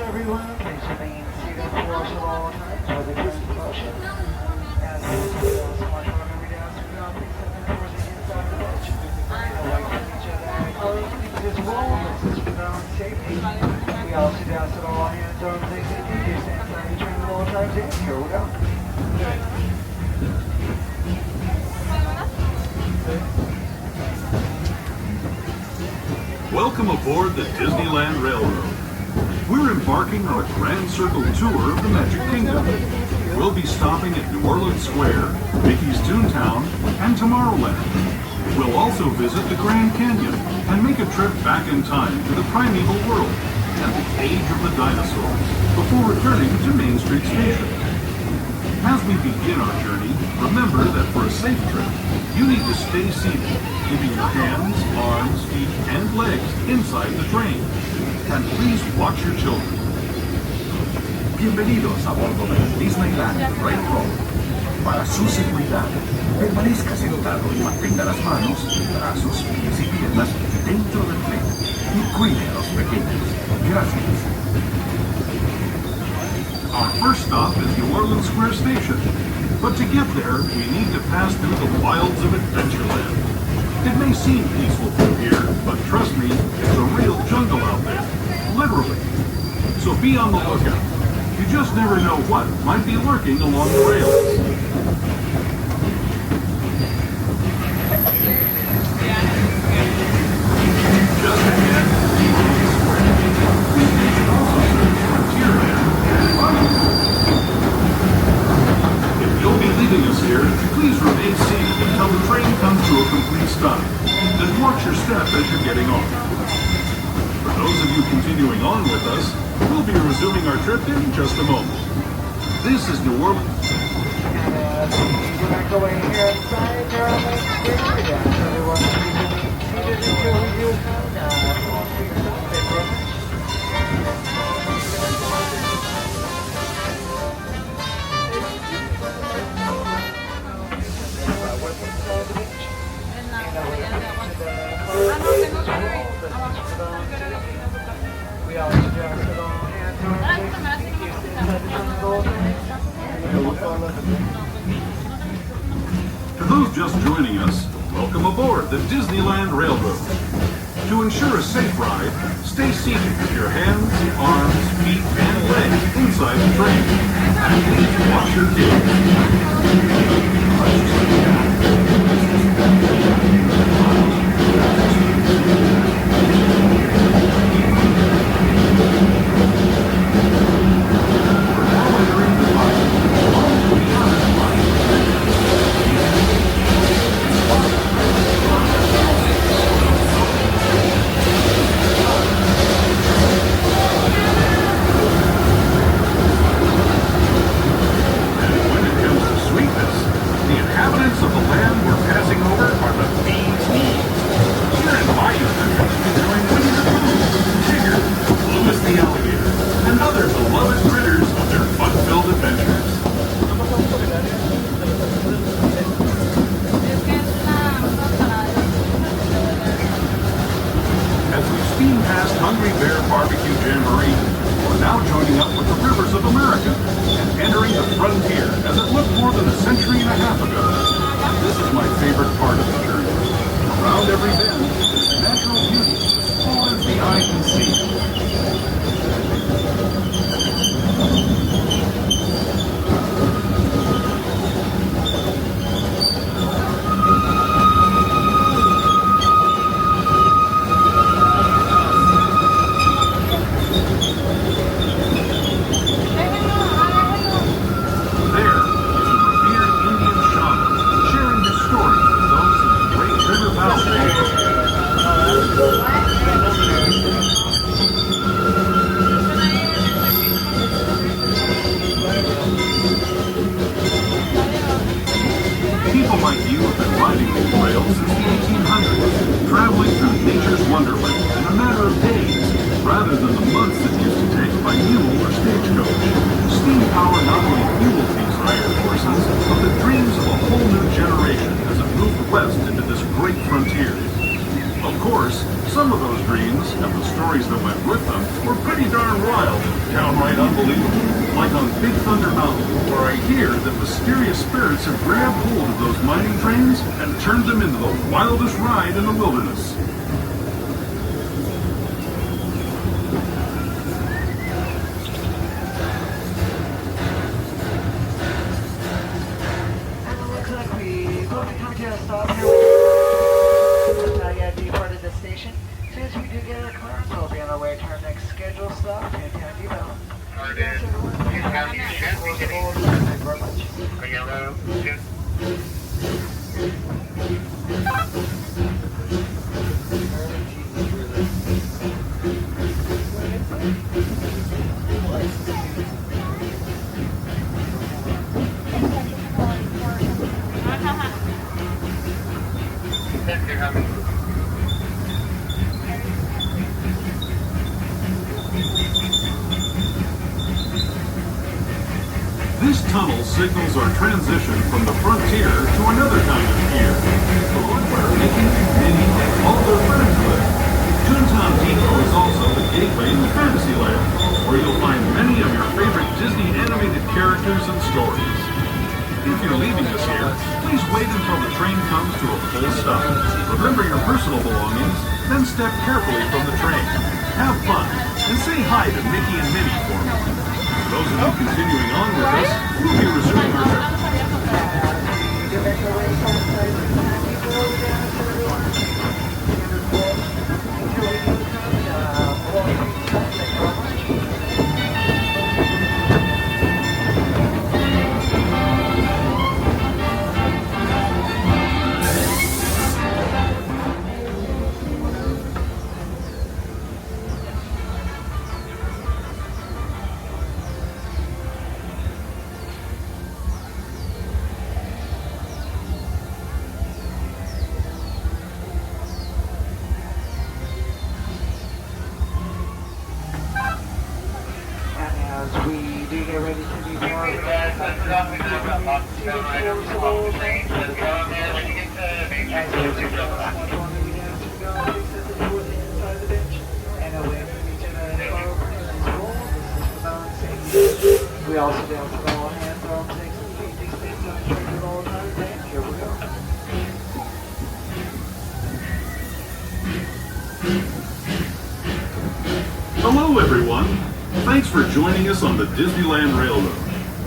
everyone. Please remain seated on the floor at all times for the current promotion. As we smartphone every desk, we all please step in towards the inside of the bench. Away from each other and close things as well. This is for their own safety. We also ask that all hands on things that you do stand by and turn the all times in. Here we go. Welcome aboard the Disneyland Railroad. We're embarking on a grand circle tour of the Magic Kingdom. We'll be stopping at New Orleans Square, Mickey's Toontown, and Tomorrowland. We'll also visit the Grand Canyon and make a trip back in time to the Primeval World and the age of the dinosaurs before returning to Main Street Station. As we begin our journey, remember that for a safe trip, you need to stay seated, keeping your hands, arms, feet, and legs inside the train. And please watch your children. Bienvenidos a bordo del Disneyland Railroad. Para su seguridad, permanezca sentado y mantenga las manos, brazos, pies y piernas dentro del tren y cuide a los pequeños. Gracias. Our first stop is New Orleans Square Station. But to get there, we need to pass through the wilds of Adventureland. It may seem peaceful from here, but trust me, it's a real jungle out there. Literally. So be on the lookout. You just never know what might be lurking along the rails. Just ahead, Orleans Square. You can also search Frontierland and Bayou. If you'll be leaving us here, please remain seated until the train comes to a complete stop. Then watch your step as you're getting off. For those of you continuing on with us, we'll be resuming our trip in just a moment. This is New Orleans. And we're back away here inside Maryland. Everyone, please remain seated until we do countdown. We also adjusted all hands To those just joining us, welcome aboard the Disneyland Railroad. To ensure a safe ride, stay seated with your hands, arms, feet, and legs inside the train. And please watch your kids. Of the land we're passing over are the bees' knees. Here in Bayou, enjoying Winnie the Pooh, Tigger, Lewis the alligator, and other beloved critters of their fun-filled adventures. As we steam past Hungry Bear Barbecue Jamboree, we're now joining up with the rivers of America and entering the frontier as it looked more than a century and a half ago. This is my favorite part of the journey. Around every bend is natural beauty, as far as the eye can see. Big Thunder Mountain, where I hear that mysterious spirits have grabbed hold of those mining trains and turned them into the wildest ride in the wilderness. And it looks like we will be coming to a stop here. Just not yet departed the station. As soon as we do get our clearance, we'll be on our way to our next scheduled stop, Toontown Depot. Thank you very much. This tunnel signals our transition from the frontier to another kind of gear, the one where Mickey, Minnie, and all their friends live. Toontown Depot is also the gateway to Fantasyland, where you'll find many of your favorite Disney animated characters and stories. If you're leaving us here, please wait until the train comes to a full stop. Remember your personal belongings, then step carefully from the train. Have fun, and say hi to Mickey and Minnie for me. For those of you continuing on with us, we'll be resuming our trip. As we do get ready to be born, as we also be able to go hands on, take some feet, extend on the train all the time. Here we go. Hello, everyone. Thanks for joining us on the Disneyland Railroad.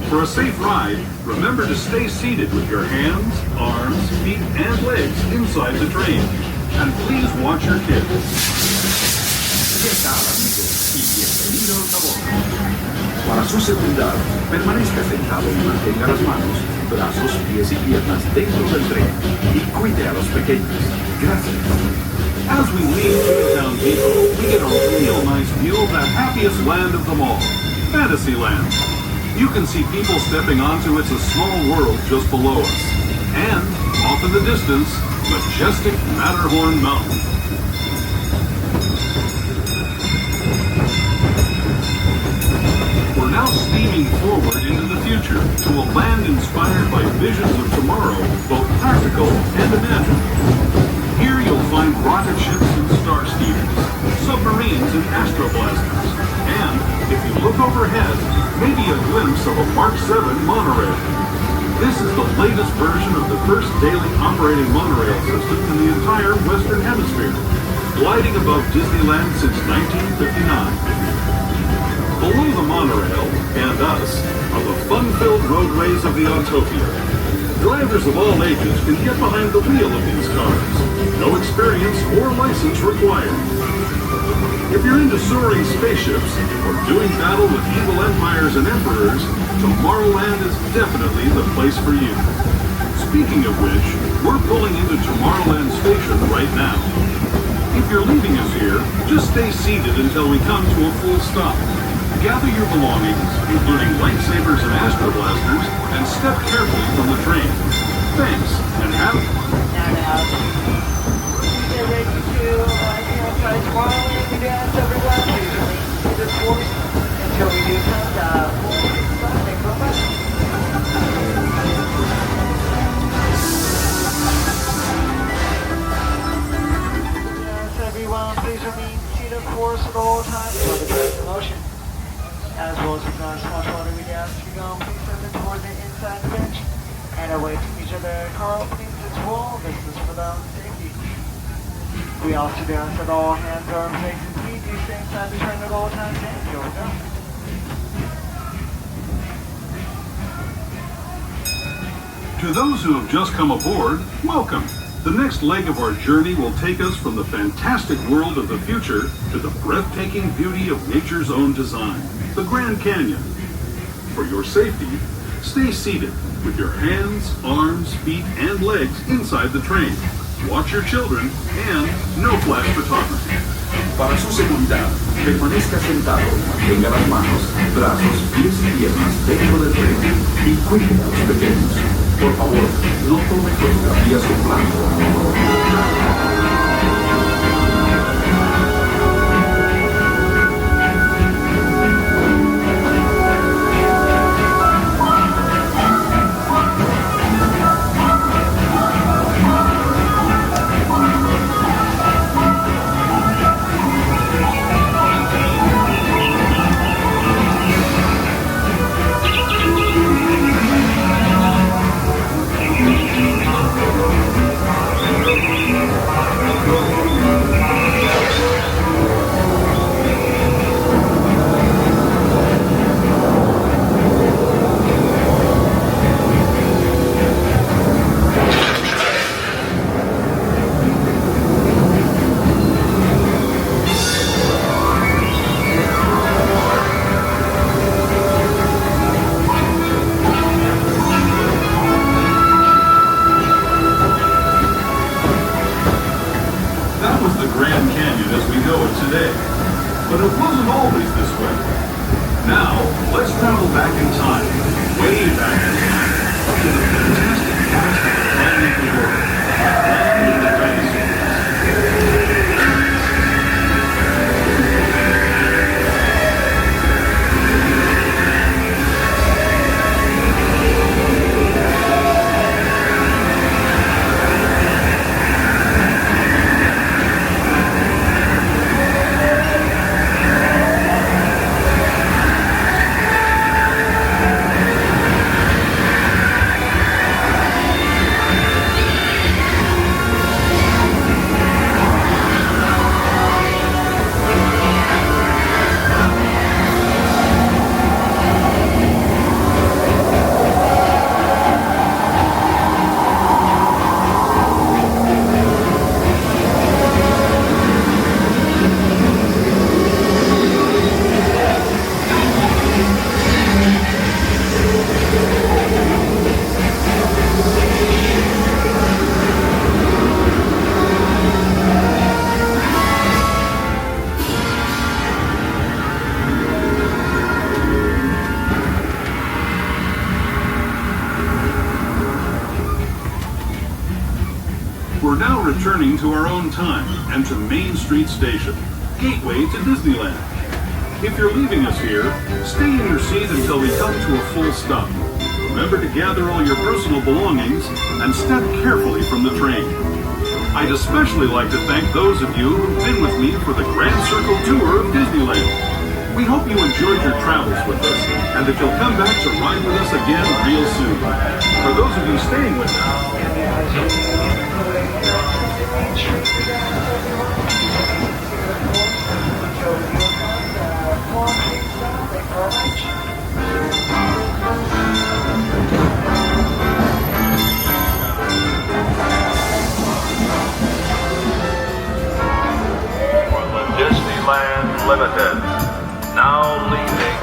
For a safe ride, remember to stay seated with your hands, arms, feet, and legs inside the train. And please watch your kids. ¿Qué tal, amigos? Y bienvenidos a bordo. Para su seguridad, permanezca sentado y mantenga las manos, brazos, pies y piernas dentro del tren y cuide a los pequeños. Gracias. As we leave Toontown Depot, we get a real nice view of the happiest land of them all, Fantasyland. You can see people stepping onto It's a Small World just below us. And, off in the distance, majestic Matterhorn Mountain. We're now steaming forward into the future to a land inspired by visions of tomorrow, both practical and imagined. Here you'll find rocket ships and star steamers, submarines and astroblasters, and, if you look overhead, maybe a glimpse of a Mark 7 monorail. This is the latest version of the first daily operating monorail system in the entire Western Hemisphere, gliding above Disneyland since 1959. Below the monorail, and us, are the fun-filled roadways of the Autopia. Drivers of all ages can get behind the wheel of these cars. No experience or license required. If you're into soaring spaceships or doing battle with evil empires and emperors, Tomorrowland is definitely the place for you. Speaking of which, we're pulling into Tomorrowland Station right now. If you're leaving us here, just stay seated until we come to a full stop. Gather your belongings, including lightsabers and astroblasters, and step carefully from the train. Thanks, and have... Now, get ready to try Tomorrowland. We ask everyone to remain seated for until we do come to full stop. Thanks so much. Yes, everyone, please remain seated for us at all times while the train is in motion. as well as we're going to small photo videos. We're going to please send it toward the inside the bench and away from each other. Car openings as well. This is for their own safety. We also do ask that all hands, arms, legs, and feet do stay inside the train at all times. And here we go. To those who have just come aboard, welcome. The next leg of our journey will take us from the fantastic world of the future to the breathtaking beauty of nature's own design, the Grand Canyon. For your safety, stay seated with your hands, arms, feet, and legs inside the train. Watch your children and no flash photography. Para su seguridad, permanezca sentado y mantenga las manos, brazos, pies y piernas dentro del tren y cuide a los pequeños. Por favor, no tome fotografías con blanco. But it wasn't always this way. Now, let's travel back in time, way back in time, to the fantastic past of the Primeval World, land of the dinosaurs. We're now returning to our own time and to Main Street Station, gateway to Disneyland. If you're leaving us here, stay in your seat until we come to a full stop. Remember to gather all your personal belongings and step carefully from the train. I'd especially like to thank those of you who've been with me for the Grand Circle Tour of Disneyland. We hope you enjoyed your travels with us and that you'll come back to ride with us again real soon. For those of you staying with us, Disneyland Limited, now leaving